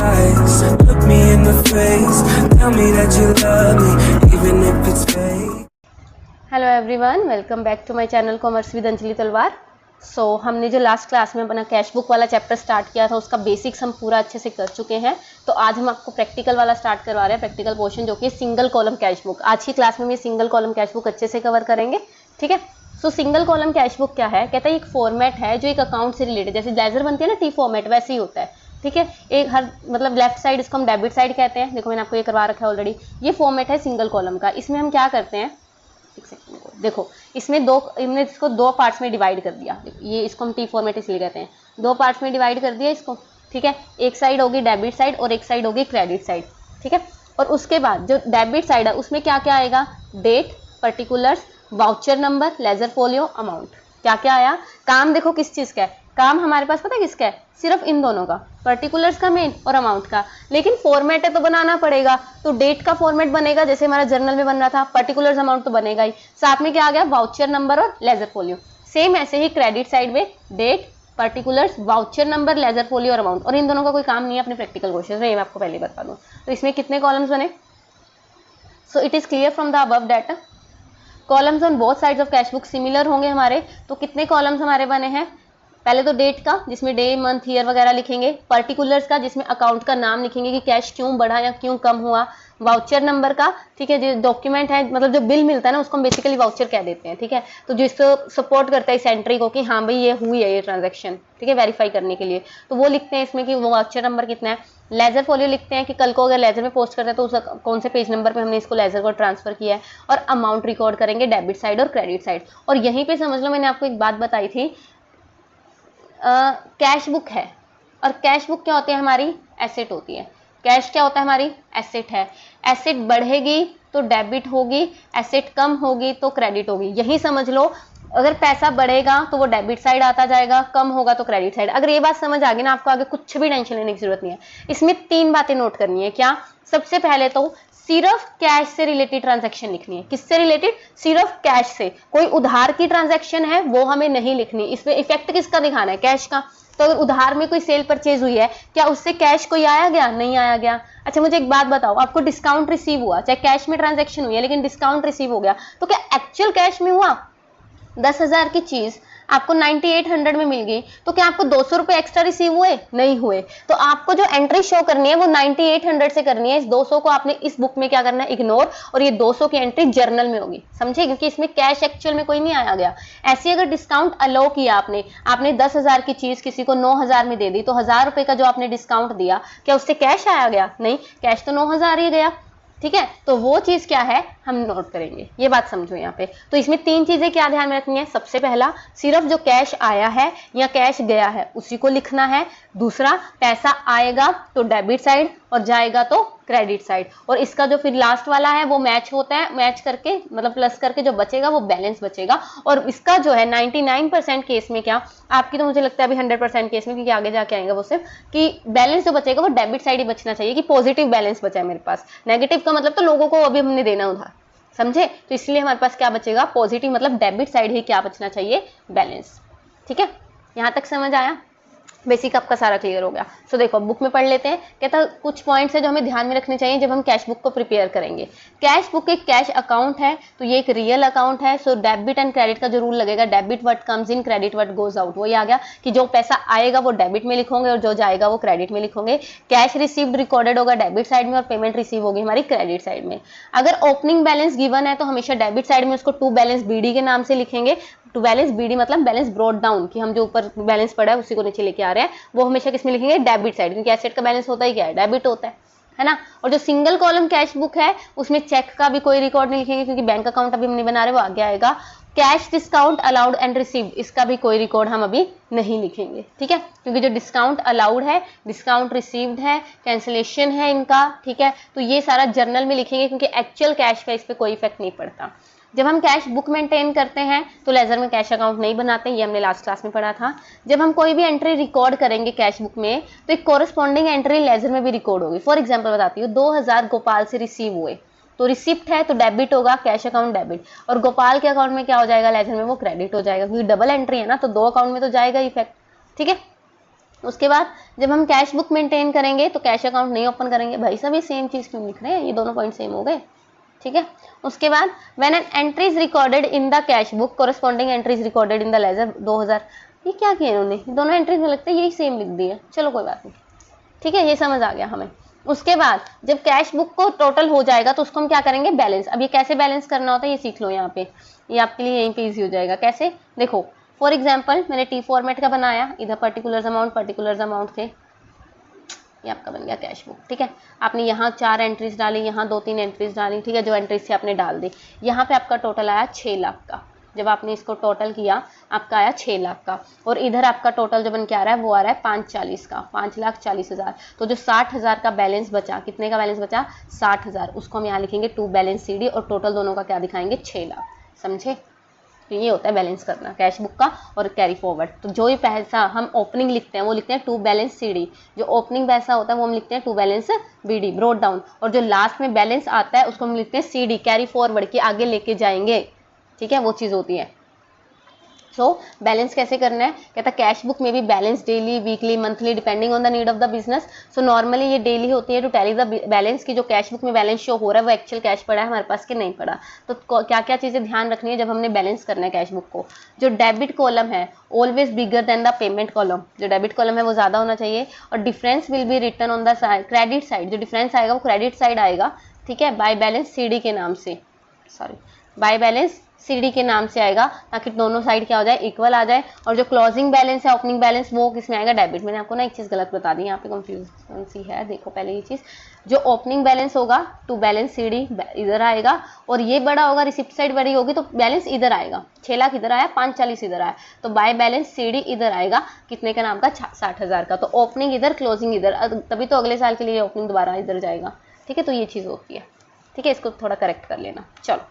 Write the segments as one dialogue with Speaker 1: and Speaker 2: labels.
Speaker 1: lies. Look me in the face, tell me that you love me, even if it's fake.
Speaker 2: Hello everyone, welcome back to my channel commerce with Anjali Talwar. हमने जो last class में अपना cash book वाला chapter start किया था उसका basics हम पूरा अच्छे से कर चुके हैं। तो आज हम आपको प्रैक्टिकल वाला स्टार्ट करवा रहे हैं, प्रैक्टिकल पोर्शन जो कि सिंगल कॉलम कैश बुक। आज की क्लास में हम ये सिंगल कॉलम कैश बुक अच्छे से कवर करेंगे, ठीक है। सिंगल कॉलम कैश बुक क्या है? कहता है एक फॉर्मेट है जो एक अकाउंट से रिलेटेड, जैसे लेजर बनती है ना टी फॉर्मेट, वैसे ही होता है, ठीक है। एक हर मतलब लेफ्ट साइड इसको हम डेबिट साइड कहते हैं। देखो मैंने आपको ये करवा रखा है ऑलरेडी। ये फॉर्मेट है सिंगल कॉलम का। इसमें हम क्या करते हैं, एक सेकंड को देखो, इसमें हमने इसको दो पार्ट्स में डिवाइड कर दिया। ये इसको हम टी फॉर्मेट इसलिए कहते हैं, दो पार्ट्स में डिवाइड कर दिया इसको, ठीक है। एक साइड होगी डेबिट साइड और एक साइड होगी क्रेडिट साइड, ठीक है। और उसके बाद जो डेबिट साइड है उसमें क्या क्या आएगा? Date, particulars, voucher number, ledger folio, amount. क्या क्या आया? काम देखो किस चीज का है, काम हमारे पास पता है किसका है? सिर्फ इन दोनों का, पर्टिकुलर्स का मेन और अमाउंट का। लेकिन फॉर्मेट है तो बनाना पड़ेगा, तो डेट का फॉर्मेट बनेगा जैसे हमारा जर्नल में बन रहा था, पर्टिकुलर्स अमाउंट तो बनेगा ही, साथ में क्या आ गया? वाउचर नंबर और लेजर फोलियो। सेम ऐसे ही क्रेडिट साइड में date, particulars, voucher number, ledger folio और अमाउंट। और इन दोनों का कोई काम नहीं है अपने प्रैक्टिकल क्वेश्चन में, ये मैं आपको पहले बता दूं। तो इसमें कितने कॉलम्स बने? So it is clear from the above that columns on both sides of cash book similar होंगे हमारे। तो कितने कॉलम्स हमारे बने हैं? पहले तो डेट का, जिसमें डे, मंथ, ईयर वगैरह लिखेंगे। पर्टिकुलर्स का, जिसमें अकाउंट का नाम लिखेंगे कि कैश क्यों बढ़ा या क्यों कम हुआ। वाउचर नंबर का, ठीक है, जो डॉक्यूमेंट है मतलब जो बिल मिलता है ना उसको हम बेसिकली वाउचर कह देते हैं, ठीक है। तो जिसको सपोर्ट करता है इस एंट्री को कि हाँ भाई ये हुई है ये ट्रांजैक्शन, ठीक है, वेरीफाई करने के लिए, तो वो लिखते हैं इसमें कि वो वाउचर नंबर कितना है। लेजर फोलियो लिखते हैं कि कल को अगर लेजर में पोस्ट करते हैं तो उस कौन से पेज नंबर पे हमने इसको लेजर को ट्रांसफर किया है। और अमाउंट रिकॉर्ड करेंगे डेबिट साइड और क्रेडिट साइड। और यहीं पे समझ लो मैंने आपको एक बात बताई थी, कैश बुक है, और कैश बुक क्या होती है? हमारी एसेट होती है। कैश क्या होता है? हमारी एसेट है। एसेट बढ़ेगी तो डेबिट होगी, एसेट कम होगी तो क्रेडिट होगी। यही समझ लो, अगर पैसा बढ़ेगा तो वो डेबिट साइड आता जाएगा, कम होगा तो क्रेडिट साइड। अगर ये बात समझ आ गई ना, आपको आगे कुछ भी टेंशन लेने की जरूरत नहीं है। इसमें तीन बातें नोट करनी है। क्या? सबसे पहले तो सिर्फ कैश से रिलेटेड ट्रांजैक्शन लिखनी है। किससे रिलेटेड? सिर्फ कैश से। कोई उधार की ट्रांजैक्शन है वो हमें नहीं लिखनी। इसमें इफेक्ट किसका दिखाना है? कैश का। तो अगर उधार में कोई सेल परचेज हुई है, क्या उससे कैश कोई आया गया? नहीं आया गया। अच्छा मुझे एक बात बताओ, आपको डिस्काउंट रिसीव हुआ, चाहे कैश में ट्रांजैक्शन हुई है लेकिन डिस्काउंट रिसीव हो गया, तो क्या एक्चुअल कैश में हुआ? 10,000 की चीज आपको 9800 में मिल गई, तो क्या आपको 200 रुपए एक्स्ट्रा रिसीव हुए? नहीं हुए। तो आपको जो एंट्री शो करनी है वो 9800 से करनी है। इस 200 को आपने इस बुक में क्या करना है? इग्नोर। और ये 200 की एंट्री जर्नल में होगी, समझे? क्योंकि इसमें कैश एक्चुअल में कोई नहीं आया गया। ऐसे अगर डिस्काउंट अलो किया आपने 10,000 की चीज किसी को 9,000 में दे दी, तो 1,000 रुपए का जो आपने डिस्काउंट दिया, क्या उससे कैश आया गया? नहीं, कैश तो 9,000 ही गया, ठीक है। तो वो चीज क्या है हम नोट करेंगे, ये बात समझो यहाँ पे। तो इसमें तीन चीजें क्या ध्यान में रखनी है? सबसे पहला, सिर्फ जो कैश आया है या कैश गया है उसी को लिखना है। दूसरा, पैसा आएगा तो डेबिट साइड और जाएगा तो क्रेडिट साइड। और इसका जो फिर लास्ट वाला है वो मैच होता है, मैच करके मतलब प्लस करके जो बचेगा वो बैलेंस बचेगा। और इसका जो है 99% केस में, क्या आपकी तो मुझे लगता है अभी 100% केस में, क्योंकि आगे जाके आएगा वो सिर्फ, कि बैलेंस जो बचेगा वो डेबिट साइड ही बचना चाहिए, कि पॉजिटिव बैलेंस बचा है मेरे पास। नेगेटिव का मतलब तो लोगों को अभी हमने देना उधार, समझे? तो इसलिए हमारे पास क्या बचेगा? पॉजिटिव, मतलब डेबिट साइड ही क्या बचना चाहिए? बैलेंस, ठीक है। यहां तक समझ आया? बेसिक आपका सारा क्लियर हो गया। सो देखो बुक में पढ़ लेते हैं। कहता कुछ पॉइंट्स है जो हमें ध्यान में रखने चाहिए जब हम कैश बुक को प्रिपेयर करेंगे। कैश बुक एक कैश अकाउंट है, तो ये एक रियल अकाउंट है। सो डेबिट एंड क्रेडिट का जो रूल लगेगा, debit what comes in, credit what goes out. वही आ गया कि जो पैसा आएगा वो डेबिट में लिखोगे और जो जाएगा वो क्रेडिट में लिखोगे। कैश रिसीव्ड रिकॉर्डेड होगा डेबिट साइड में और पेमेंट रिसीव होगी हमारी क्रेडिट साइड में। अगर ओपनिंग बैलेंस गिवन है तो हमेशा डेबिट साइड में उसको टू बैलेंस बीडी के नाम से लिखेंगे। टू बैलेंस बीडी मतलब बैलेंस ब्रॉट डाउन, कि हम जो ऊपर बैलेंस पड़ा है उसी को नीचे लेके आ रहे हैं, वो हमेशा किसमें लिखेंगे? डेबिट साइड, क्योंकि एसेट का बैलेंस होता ही क्या है? डेबिट होता है ना। और जो सिंगल कॉलम कैश बुक है उसमें चेक का भी कोई रिकॉर्ड नहीं लिखेंगे, क्योंकि बैंक अकाउंट अभी हम नहीं बना रहे, वो आगे आएगा। Cash discount allowed and received, इसका भी कोई रिकॉर्ड हम अभी नहीं लिखेंगे, ठीक है, क्योंकि जो डिस्काउंट अलाउड है, डिस्काउंट रिसीव्ड है, कैंसिलेशन है इनका, ठीक है, तो ये सारा जर्नल में लिखेंगे, क्योंकि एक्चुअल कैश का इस पर कोई इफेक्ट नहीं पड़ता। जब हम कैश बुक मेंटेन करते हैं तो लेजर में कैश अकाउंट नहीं बनाते, ये हमने लास्ट क्लास में पढ़ा था। जब हम कोई भी एंट्री रिकॉर्ड करेंगे कैश बुक में, तो एक कोरस्पॉन्डिंग एंट्री लेजर में भी रिकॉर्ड होगी। फॉर एग्जांपल बताती हूँ, 2000 गोपाल से रिसीव हुए, तो रिसिप्ट है तो डेबिट होगा, कैश अकाउंट डेबिट, और गोपाल के अकाउंट में क्या हो जाएगा? लेजर में वो क्रेडिट हो जाएगा, क्योंकि डबल एंट्री है ना, तो दो अकाउंट में तो जाएगा इफेक्ट, ठीक है। उसके बाद जब हम कैश बुक मेंटेन करेंगे तो कैश अकाउंट नहीं ओपन करेंगे। भाई साहब ये सेम चीज़ क्यों लिख रहे हैं, ये दोनों पॉइंट सेम हो गए, ठीक है। उसके बाद when an entry is recorded in the cash book corresponding entry is recorded in the ledger 2000, ये क्या किया इन्होंने, दोनों एंट्रीज में लगता है यही सेम लिख दी है, चलो कोई बात नहीं, ठीक है, ये समझ आ गया हमें। उसके बाद जब कैश बुक को टोटल हो जाएगा तो उसको हम क्या करेंगे, बैलेंस। अब ये कैसे बैलेंस करना होता है ये सीख लो यहाँ पे, ये आपके लिए यहीं पे ईजी हो जाएगा। कैसे, देखो फॉर एग्जाम्पल मैंने टी फॉर्मेट का बनाया, इधर पर्टिकुलर्स अमाउंट थे, ये आपका बन गया कैश बुक, ठीक है। आपने यहाँ 4 एंट्रीज डाली, यहाँ 2-3 एंट्रीज डाली, ठीक है, जो एंट्रीज थी आपने डाल दी। यहाँ पे आपका टोटल आया 6 लाख का, जब आपने इसको टोटल किया आपका आया 6 लाख का, और इधर आपका टोटल जो बन के आ रहा है वो आ रहा है 540 का, 5,40,000। तो जो 60,000 का बैलेंस बचा, कितने का बैलेंस बचा, 60,000, उसको हम यहाँ लिखेंगे टू बैलेंस CD, और टोटल दोनों का क्या दिखाएंगे, 6 लाख, समझे। तो ये होता है बैलेंस करना कैश बुक का और कैरी फॉरवर्ड। तो जो ही पैसा हम ओपनिंग लिखते हैं वो लिखते हैं टू बैलेंस CD, जो ओपनिंग पैसा होता है वो हम लिखते हैं to balance BD, brought down, और जो लास्ट में बैलेंस आता है उसको हम लिखते हैं CD, कैरी फॉरवर्ड, के आगे लेके जाएंगे, ठीक है, वो चीज़ होती है। सो बैलेंस कैसे करना है, कहता है कैश बुक में भी balance daily, weekly, monthly, depending on the need of the business. So normally ये डेली होती है टू टैली द बैलेंस की, जो कैश बुक में बैलेंस शो हो रहा है वो एक्चुअल कैश पड़ा है हमारे पास कि नहीं पड़ा। तो क्या क्या चीज़ें ध्यान रखनी है जब हमने बैलेंस करना है कैश बुक को। जो डेबिट कॉलम है always bigger than the payment column, जो डेबिट कॉलम है वो ज़्यादा होना चाहिए, और difference will be return on the credit side, जो डिफरेंस आएगा वो क्रेडिट साइड आएगा, ठीक है, बाय बैलेंस CD के नाम से, बाय बैलेंस CD के नाम से आएगा, ताकि दोनों साइड क्या हो जाए, इक्वल आ जाए। और जो क्लोजिंग बैलेंस है, ओपनिंग बैलेंस, वो किसमें आएगा, डेबिट। मैंने आपको ना एक चीज़ गलत बता दी, यहाँ पे कंफ्यूजन सी है, देखो पहले ये चीज़, जो ओपनिंग बैलेंस होगा टू बैलेंस CD इधर आएगा, और ये बड़ा होगा, रिसिप्ट साइड बड़ी होगी तो बैलेंस इधर आएगा, 6 लाख इधर आया, 540 इधर आया, तो बाय बैलेंस CD इधर आएगा, कितने का नाम का, 60,000 का। तो ओपनिंग इधर, क्लोजिंग इधर, तभी तो अगले साल के लिए ओपनिंग दोबारा इधर जाएगा, ठीक है। तो ये चीज़ होती है, ठीक है, इसको थोड़ा करेक्ट कर लेना। चलो,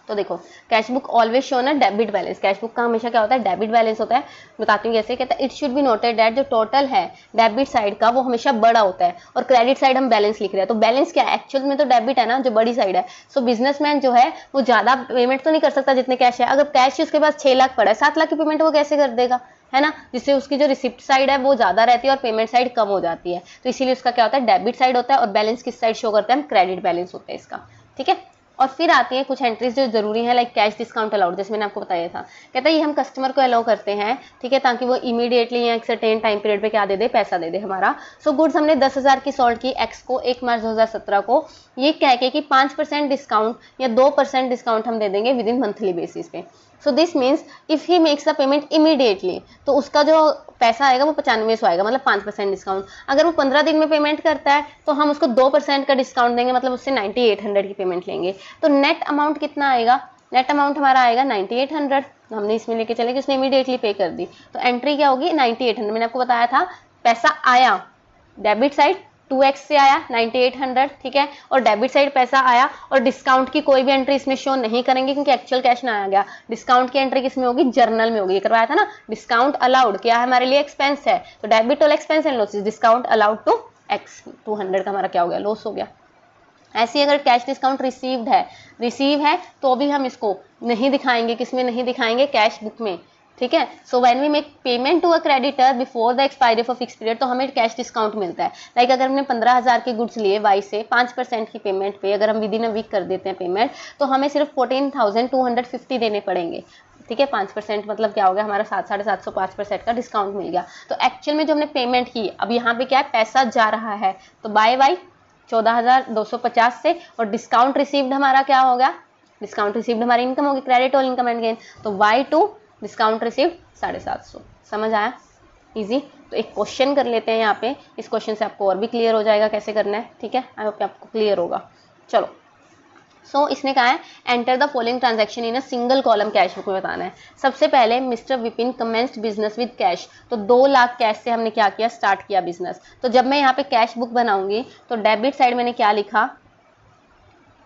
Speaker 2: तो देखो कैश बुक ऑलवेज शो ना डेबिट बैलेंस, कैश बुक का हमेशा क्या होता है, डेबिट बैलेंस होता है। बताती हूँ कैसे, कहता है it should be noted that जो टोटल है डेबिट साइड का वो हमेशा बड़ा होता है, और क्रेडिट साइड हम बैलेंस लिख रहे हैं, तो बैलेंस क्या है, एक्चुअल में तो डेबिट है ना, जो बड़ी साइड है। सो बिजनेसमैन जो है वो ज़्यादा पेमेंट तो नहीं कर सकता जितने कैश है। अगर कैश उसके पास 6 लाख पड़ा है, 7 लाख की पेमेंट वो कैसे कर देगा, है ना, जिससे उसकी जो रिसिप्ट साइड है वो ज़्यादा रहती है और पेमेंट साइड कम हो जाती है। तो इसीलिए उसका क्या होता है, डेबिट साइड होता है, और बैलेंस किस साइड शो करता है, हम क्रेडिट बैलेंस होता है इसका, ठीक है। और फिर आती है कुछ एंट्रीज जो जरूरी है, लाइक कैश डिस्काउंट अलाउड, जैसे मैंने आपको बताया था। कहता है ये हम कस्टमर को अलाउ करते हैं, ठीक है, ताकि वो इमीडिएटली या एक सर्टेन टाइम पीरियड पे क्या दे दे, पैसा दे दे हमारा। सो गुड्स हमने 10,000 की सॉल्ट की एक्स को 1 मार्च 2017 को, ये कह के कि 5% डिस्काउंट या 2% डिस्काउंट हम दे देंगे विद इन मंथली बेसिस पे। So this means if he makes the payment immediately, तो उसका जो पैसा आएगा वो 9500 आएगा, मतलब 5% डिस्काउंट। अगर वो 15 दिन में पेमेंट करता है तो हम उसको 2% का डिस्काउंट देंगे, मतलब उससे 9800 की पेमेंट लेंगे। तो नेट अमाउंट कितना आएगा, नेट अमाउंट हमारा आएगा 9800, हमने इसमें लेके चले कि उसने इमीडिएटली पे कर दी, तो एंट्री क्या होगी 9800। मैंने आपको बताया था पैसा आया डेबिट साइड 2x से आया 9800, ठीक है, और डेबिट साइड पैसा आया, और डिस्काउंट की कोई भी एंट्री इसमें शो नहीं करेंगे क्योंकि एक्चुअल कैश ना आया गया। डिस्काउंट की एंट्री किसमें होगी, जर्नल में होगी। ये करवाया था ना, डिस्काउंट अलाउड क्या है हमारे लिए, एक्सपेंस है, तो debit all expenses and losses, discount allowed to X 200 का हमारा क्या हो गया, लॉस हो गया। ऐसे अगर कैश डिस्काउंट रिसीव है तो भी हम इसको नहीं दिखाएंगे, किसमें नहीं दिखाएंगे, कैश बुक में, ठीक है। So when we make payment to a creditor before the expiry of fix period, तो हमें कैश डिस्काउंट मिलता है। लाइक अगर हमने 15,000 के गुड्स लिए वाई से 5% की पेमेंट पे, अगर हम विद इन अ वीक कर देते हैं पेमेंट, तो हमें सिर्फ 14,250 देने पड़ेंगे, ठीक है। 5% मतलब क्या हो गया हमारा 7,750, 5% का डिस्काउंट मिल गया। तो एक्चुअल में जो हमने पेमेंट की, अब यहाँ पे क्या है, पैसा जा रहा है, तो बाय 14,250 से, और डिस्काउंट रिसीव्ड हमारा क्या हो गया, डिस्काउंट रिसीव्ड हमारी इनकम होगी, क्रेडिट और इनकम एंड गेन, तो Y2 डिस्काउंट रिसीव्ड 750। समझ आया, इजी। तो एक क्वेश्चन कर लेते हैं यहाँ पे, इस क्वेश्चन से आपको और भी क्लियर हो जाएगा कैसे करना है, ठीक है, आई होप आपको क्लियर होगा। चलो, सो इसने कहा है enter the following transaction in a single column cash book में बताना है। सबसे पहले mister Vipin commenced business with cash, तो 2 लाख कैश से हमने क्या किया, स्टार्ट किया बिजनेस। तो जब मैं यहाँ पे कैश बुक बनाऊंगी तो डेबिट साइड मैंने क्या लिखा,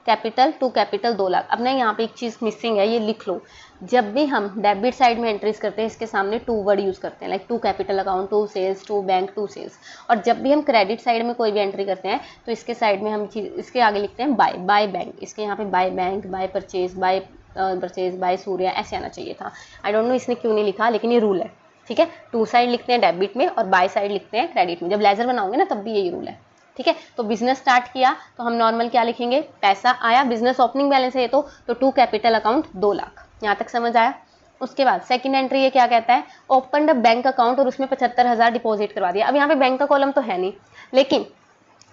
Speaker 2: कैपिटल टू कैपिटल 2 लाख। अब ना यहाँ पे एक चीज़ मिसिंग है, ये लिख लो, जब भी हम डेबिट साइड में एंट्रीज करते हैं इसके सामने टू वर्ड यूज़ करते हैं, like to capital account, to sales, to bank, to sales. और जब भी हम क्रेडिट साइड में कोई भी एंट्री करते हैं तो इसके साइड में हम चीज़ इसके आगे लिखते हैं बाय बैंक, इसके यहाँ पे by bank, by purchase, by Surya, ऐसे आना चाहिए था। आई डोंट नो इसने क्यों नहीं लिखा, लेकिन ये रूल है, ठीक है, टू साइड लिखते हैं डेबिट में और बाय साइड लिखते हैं क्रेडिट में। जब लेजर बनाओगे ना तब भी यही रूल है, ठीक है। तो बिजनेस स्टार्ट किया तो हम नॉर्मल क्या लिखेंगे, पैसा आया, बिजनेस ओपनिंग बैलेंस है ये तो टू कैपिटल अकाउंट 2 लाख। यहाँ तक समझ आया। उसके बाद सेकंड एंट्री ये क्या कहता है, ओपन द बैंक अकाउंट और उसमें 75,000 डिपॉजिट करवा दिया। अब यहाँ पे बैंक का कॉलम तो है नहीं, लेकिन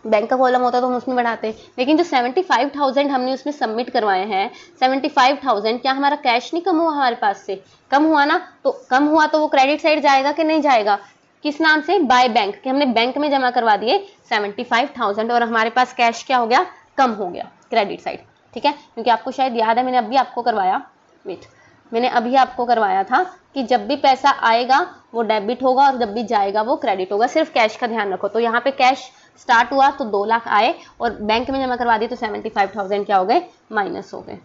Speaker 2: बैंक का कॉलम होता तो हम उसमें बढ़ाते, लेकिन जो 75,000 हमने उसमें सबमिट करवाए हैं, 75,000 क्या हमारा कैश नहीं कम हुआ हमारे पास से, कम हुआ ना, तो कम हुआ तो वो क्रेडिट साइड जाएगा कि नहीं जाएगा, किस नाम से, बाय बैंक, कि हमने बैंक में जमा करवा दिए 75,000 और हमारे पास कैश क्या हो गया, कम हो गया क्रेडिट साइड, ठीक है। क्योंकि आपको शायद याद है मैंने अभी आपको करवाया, मैंने अभी आपको करवाया था कि जब भी पैसा आएगा वो डेबिट होगा और जब भी जाएगा वो क्रेडिट होगा, सिर्फ कैश का ध्यान रखो। तो यहाँ पे कैश स्टार्ट हुआ तो 2 लाख आए और बैंक में जमा करवा दिए तो 75,000 क्या हो गए, माइनस हो गए,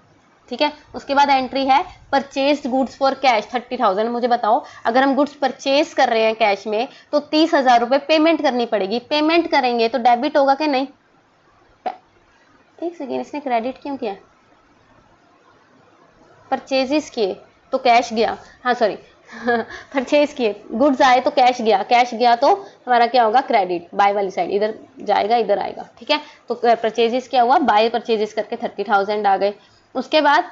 Speaker 2: ठीक है। उसके बाद एंट्री है परचेज्ड गुड्स फॉर कैश 30,000। मुझे बताओ अगर हम गुड्स परचेज कर रहे हैं कैश में तो 30,000 रुपये पेमेंट करनी पड़ेगी, पेमेंट करेंगे तो डेबिट होगा कि नहीं, एक सेकेंड, इसने क्रेडिट क्यों किया, परचेजेस किए तो कैश गया, हाँ सॉरी परचेज किए, गुड्स आए तो कैश गया तो हमारा क्या होगा, क्रेडिट, बाय वाली साइड, इधर जाएगा इधर आएगा, ठीक है। तो परचेजेस क्या हुआ, बाय परचेजेस करके 30,000 आ गए। उसके बाद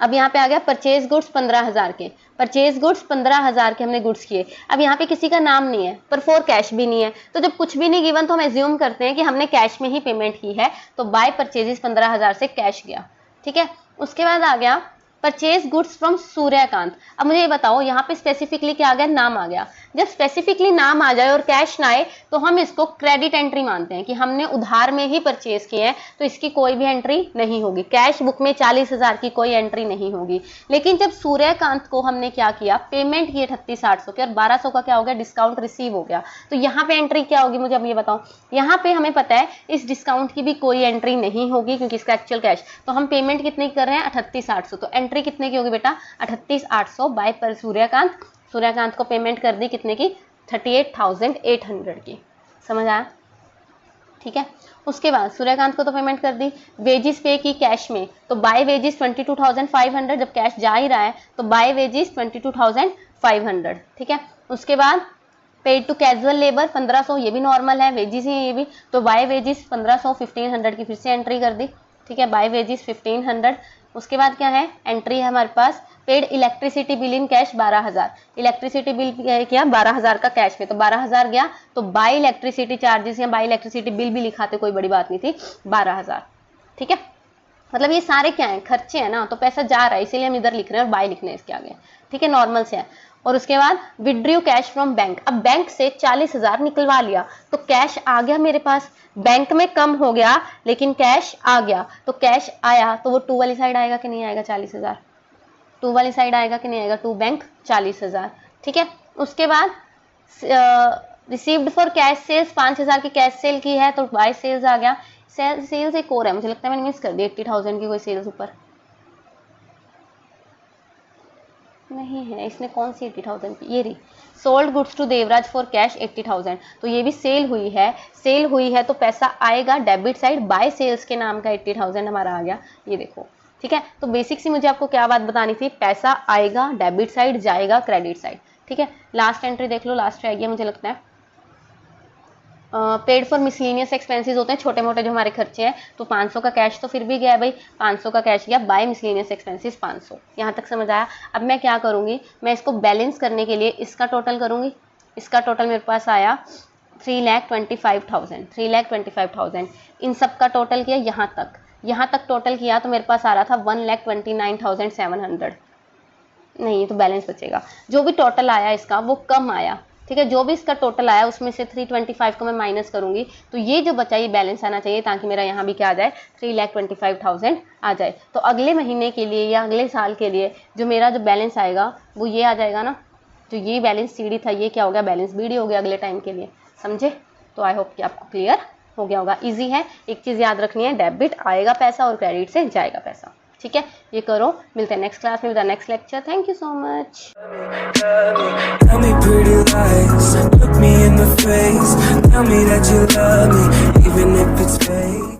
Speaker 2: अब यहाँ पे आ गया परचेज गुड्स 15,000 के, परचेज गुड्स 15,000 के हमने गुड्स किए। अब यहाँ पे किसी का नाम नहीं है पर फॉर कैश भी नहीं है, तो जब कुछ भी नहीं गिवन तो हम एज्यूम करते हैं कि हमने कैश में ही पेमेंट की है, तो बाय परचेजेस 15,000 से कैश गया, ठीक है। उसके बाद आ गया परचेज गुड्स फ्रॉम सूर्यकांत। अब मुझे ये बताओ यहाँ पे स्पेसिफिकली क्या आ गया, नाम आ गया। जब स्पेसिफिकली नाम आ जाए और कैश ना आए तो हम इसको क्रेडिट एंट्री मानते हैं कि हमने उधार में ही परचेज किए हैं, तो इसकी कोई भी एंट्री नहीं होगी, कैश बुक में 40,000 की कोई एंट्री नहीं होगी। लेकिन जब सूर्यकांत को हमने क्या किया, पेमेंट किए 38,800 के और 1,200 का क्या हो गया, डिस्काउंट रिसीव हो गया, तो यहाँ पे एंट्री क्या होगी, मुझे अब ये बताओ। यहाँ पे हमें पता है इस डिस्काउंट की भी कोई एंट्री नहीं होगी क्योंकि इसका एक्चुअल कैश, तो हम पेमेंट कितने की कर रहे हैं, 38,800, तो एंट्री कितने की होगी बेटा, 38,800 बाय पर सूर्यकांत को पेमेंट कर दी कितने की, 38,800 की, समझ आया, ठीक है। उसके बाद सूर्यकांत को तो पेमेंट कर दी, वेजिस पे की कैश में, तो बाय वेजिस 22,500, जब कैश जा ही रहा है तो बाय वेजिस 22,500, ठीक है। उसके बाद पेड टू कैजुअल लेबर 1500, ये भी नॉर्मल है, वेजिस ही ये भी, तो बाय वेजिस 1500, 1500 की फिर से एंट्री कर दी, ठीक है, बाय वेजिस 1500। उसके बाद क्या है, एंट्री है हमारे पास paid electricity bill in cash 12,000, electricity bill किया 12,000 का कैश में, तो 12,000 गया, तो बाय इलेक्ट्रिसिटी चार्जेस या बाय इलेक्ट्रिसिटी बिल भी लिखाते, कोई बड़ी बात नहीं थी, 12,000, ठीक है। मतलब ये सारे क्या है, खर्चे हैं ना, तो पैसा जा रहा है इसीलिए हम इधर लिख रहे हैं और बाय लिखने हैं इसके आगे, ठीक है, नॉर्मल से है। और उसके बाद विड्रू कैश फ्रॉम बैंक, अब बैंक से 40,000 निकलवा लिया तो कैश आ गया मेरे पास, बैंक में कम हो गया लेकिन कैश आ गया, तो कैश आया तो वो टू वाली साइड आएगा कि नहीं आएगा, 40,000 टू वाली साइड आएगा कि नहीं आएगा, टू बैंक 40,000, ठीक है। उसके बाद रिसीव्ड फॉर कैश सेल्स 5,000 की कैश सेल की है तो बाय सेल्स आ गया, सेल्स एक और है, मुझे लगता है मैंने मिस कर दी, 80,000 की कोई सेल्स ऊपर नहीं है, इसने कौन सी 80,000 की, ये रही, sold goods to Devraj for cash 80,000, तो ये भी सेल हुई है तो पैसा आएगा डेबिट साइड, बाय सेल्स के नाम का 80,000 हमारा आ गया, ये देखो, ठीक है। तो बेसिक सी मुझे आपको क्या बात बतानी थी, पैसा आएगा डेबिट साइड, जाएगा क्रेडिट साइड, ठीक है। लास्ट एंट्री देख लो, लास्ट रह गया मुझे लगता है, पेड फॉर मिसलेनियस एक्सपेंसेस होते हैं छोटे मोटे जो हमारे खर्चे हैं, तो 500 का कैश तो फिर भी गया भाई, 500 का कैश गया, बाय मिसलेनियस एक्सपेंसेस 500, यहाँ तक समझ आया। अब मैं क्या करूँगी, मैं इसको बैलेंस करने के लिए इसका टोटल करूँगी, इसका टोटल मेरे पास आया 3,25,000, इन सब का टोटल किया यहाँ तक टोटल किया तो मेरे पास आ रहा था 1,29,700, नहीं तो बैलेंस बचेगा, जो भी टोटल आया इसका वो कम आया, ठीक है, जो भी इसका टोटल आया उसमें से 325 को मैं माइनस करूंगी, तो ये जो बचा ये बैलेंस आना चाहिए ताकि मेरा यहाँ भी क्या आ जाए, 3,25,000 आ जाए। तो अगले महीने के लिए या अगले साल के लिए जो मेरा जो बैलेंस आएगा वो ये आ जाएगा ना, जो ये बैलेंस सीडी था ये क्या हो गया, बैलेंस बीडी हो गया अगले टाइम के लिए, समझे। तो आई होप कि आपको क्लियर हो गया होगा, ईजी है। एक चीज़ याद रखनी है, डेबिट आएगा पैसा और क्रेडिट से जाएगा पैसा, ठीक है, ये करो। मिलते हैं नेक्स्ट क्लास में with the next lecture. Thank you so much.
Speaker 1: Tell me pretty lies, look me in the face, tell me that you love me, even if it's fake.